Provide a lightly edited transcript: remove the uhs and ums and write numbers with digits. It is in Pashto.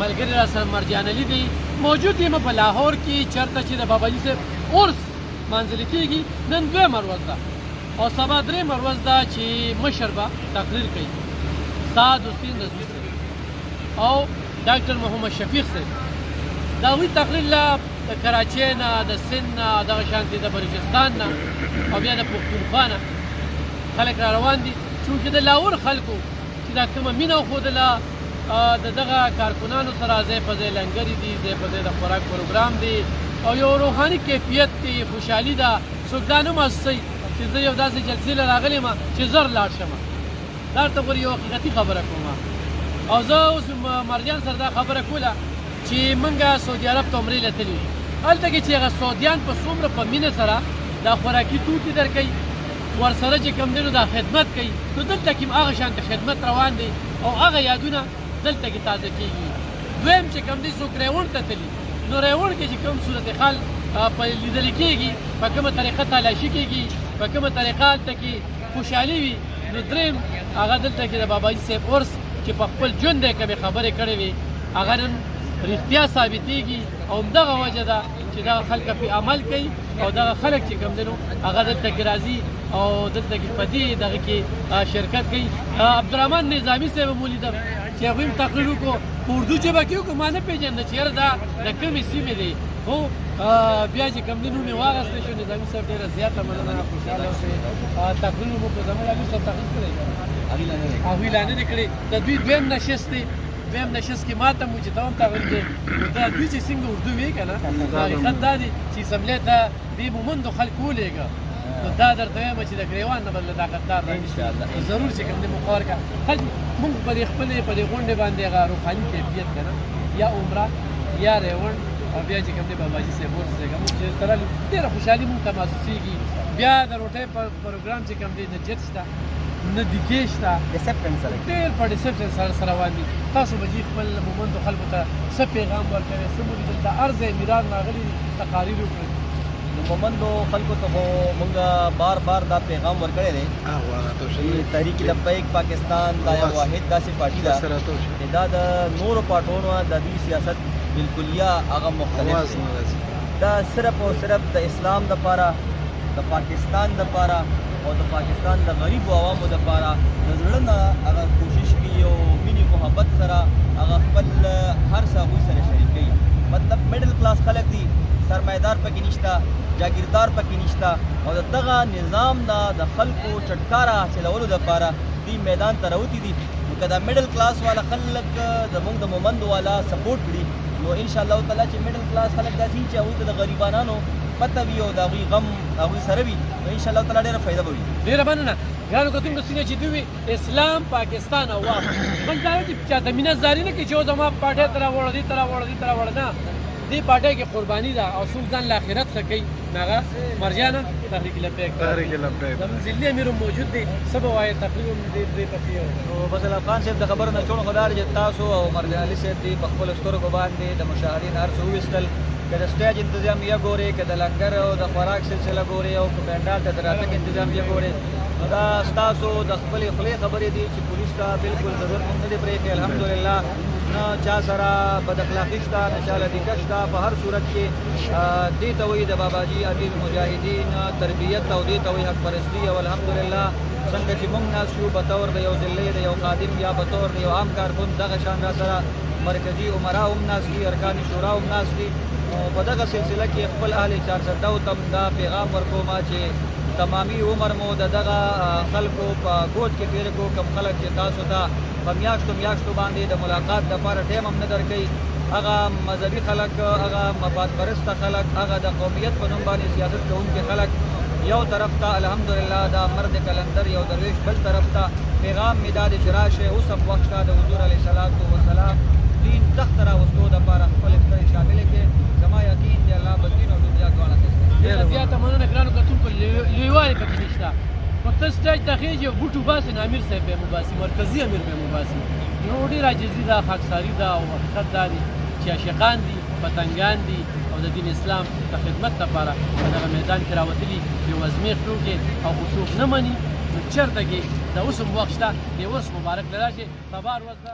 ملګري را سره مرجان علي دی موجود یم په لاهور کې چېرته چې د باباجي صاحب عرس مانځلې کېږي نن دویمه ورځ ده او سبا درېیمه ورځ ده چې مشر به تقریر کوي سعد حسین رضوي صاحب او ډاکټر محمد شفیق صاحب د هغوی تقریر له د کراچۍ نه د سند نه دغه شانتې د بلوچستان نه او بیا د پښتونخوا نه خلک را روان دي چونکې د لاهور خلکو چې دا کومه مینه وښودله د دغه کارکنانو سره ځای په ځای لنګرې دي ځای په ځای د خوراک پروګرام دی او یو روحاني کیفیت دی خوشحالي ده څوک دا نه محسوسوي چې زه یو داسې جلسې له راغلی یم چې زر لاړ شم دا ورته ګورې یو حقیقتي خبره کوم او زه اوس مرجان سره دا خبره کوله چې موږ سعودي عرب ته عمرې له تللي هلته کې چې هغه سعودیان په څومره په مینه سره دا خوراکي توکي درکوي ورسره چې کوم دی نو دا خدمت کوي نو دلته کې هم هغه شانته خدمت روان دی او هغه یادونه دلته کې تازه کېږي دویم چې کوم دی څوک ریوڼ ته تلي نو ریوڼ کې چې کوم صورتحال په لیدل کېږي په کومه طریقه تلاشي کېږي په کومه طریقه هلته کې خوشحالي وي نو درېیم هغه دلته کې د باباجي صاحب عرس چې په خپل ژوند یې کومې خبرې کړې وي هغه نن رښتیا ثابتېږي او همدغه وجه ده چې دغه خلک پرې عمل کوي او دغه خلک چې کوم دی نو هغه دلته کې راځي او دلته کې په دې دغه کې شرکت کوي عبدالرحمن نظامي صاحب مو لیدم چې هغوی هم تقریر وکړو په اردو ژبه کې وکړو ما نه پېژانده چې یاره دا د کومې سیمې دی خو بیا چې کوم دی نوم یې واخیستی شو نظامي صاحب ډېره زیاته مننه خوشحاله اوسئ تقریر مو په زموږ امیر صاحب تقریر کړی هغوی لا نه دی کړی د دوی دویم نشست دی دویم نشست کې ماته مو چې ته هم تقریر دی دا دوی چې څنګه اردو ویې که نه حقیقت دا دی چې اسمبلۍ ته دې مومندو خلک ولېږه نو دا درته وایم چې د ګریوان نه بدله طاقتدار رانیسي ضرور چې کوم دی مقرر کړه خلک مونږ په دې خپلې په دې غونډې باندې هغه روحاني کیفیت که نه یا عمره یا ریوڼ او بیا چې کوم دی باباجي صاحب عرس دی مونږ چې تللو ډېره خوشحالي مونږ ته محسوسېږي بیا د روټۍ پروګرام چې کوم دی نه جت شته نه دیګې شته ډېر په ډسپلین سره روان دي تاسو به جي خپل مومندو خلکو ته څه پیغام ورکوئ څه مو لیدل د هر ځای میران راغلي دي تقاریر وکړئ مومندو خلکو ته خو موږ بار بار دا پیغام ورکړی دی چې تحریک لبیک پاکستان دا یو واحد داسې پارټي ده چې دا د نورو پارټونو د دې سیاست بالکلیه هغه مختلف دی دا صرف او صرف د اسلام دپاره د پاکستان دپاره او د پاکستان د غریبو عوامو دپاره د زړه نه هغه کوشش کوي او مینې محبت سره هغه خپل هر څه هغوی سره شریکوي مطلب میډل کلاس خلک دي سرمایدار پکې نشته جاگیردار پکې نشته او دغه نظام د خلکو چټکاره حاصلولو دپاره دوی میدان ته راوتي دي نو که دا میډل کلاس والا خلک زموږ د مومندو والا سپورټ کړي نو انشاءالله تعالی چې میډل کلاس خلک داسې وي چې هغوی ته د غریبانانو پته وي او د هغوی غم هغوی سره وي نو انشاءالله تعالی ډېره فایده به وي ډېره مننه ګرانو کتونکو څنګه چې دوی اسلام پاکستان او واک بل دا چې چاته مینه زاري نه کوي چې زما پارټۍ ته راوړه دې ته راوړه دې ته راوړه نه دې پارټۍ کې قرباني ده او څوک ځان له آخرت ښه کوي نو هغه مرجانه تحریک لبیک زموږ ضلعي امیر هم موجود دی څه به وایې تقریبا دې پسې بسلام خان صاحب د خبرو نه چوڼ خو دا چې تاسو او مرجان علي صاحب دي په خپلو سترګو باندې د مشاهدین هر څه وویستل که د سټیج انتظامیه ګورې که د لنګر او د خوراک سلسله ګورې او که پینډال ته د راتګ انتظامیه ګورې نو دا ستاسو د خپلې خولې خبرې دي چې پولیس ته بالکل ضرورت هم نه دی پرېښی الحمدلله نه چا سره بد اخلاقي شته نه چا لدیکه شته په هر صورت کې دې ته وایي د باباجي امیر المجاهدین تربیت او دې ته وایي حق پرستي او الحمدلله څنګه چې موږ ناست شو بطور د یو ضلعي د یو خادم یا بطور د یو عام کارکن دغه شان را سره مرکزي عمرا هم ناست دي ارکان شورا هم ناست دي په دغه سلسله کې خپل اهل چارسده ته دا پیغام ورکوم چې تمامي عمر مو د دغه خلکو په ګوټ کې تېر کړو کوم خلک چې تاسو ته په میاشتو باندې د ملاقات دپاره ټایم هم نه درکوي هغه مذهبي خلک هغه مفاد پرسته خلک هغه د قومیت په نوم باندې سیاست کوونکي خلک یو طرف ته الحمدلله دا مرد کلندر یو درویش بل طرف ته پیغام مې دا دی چې راشئ اوس هم وخت شته د حضور علیه الصلاة وسلام دین تخت راوستو دپاره خپل سترې شاملې کړې زما یقین دی الله به دین او دنیا دواړه ښایسته ډېره زیاته مننه ګرانو کتونکو لویوالې پکې نشته خو ته سټیج ته خېږي او بوټ وباسې نو امیر صاحب به یې وباسي مرکزي امیر به یې وباسي نو ډېره عاجزي ده خاکساري ده او حقیقت دا دی چې عاشقان دي پتنګان دي او د دین اسلام د خدمت لپاره په دغه میدان کې راوتلي یو ازمېښت وکړي او خو څوک نه مني نو چېرته کې د اوس هم وخت شته د عرس مبارک له راشي سبا ورځ ده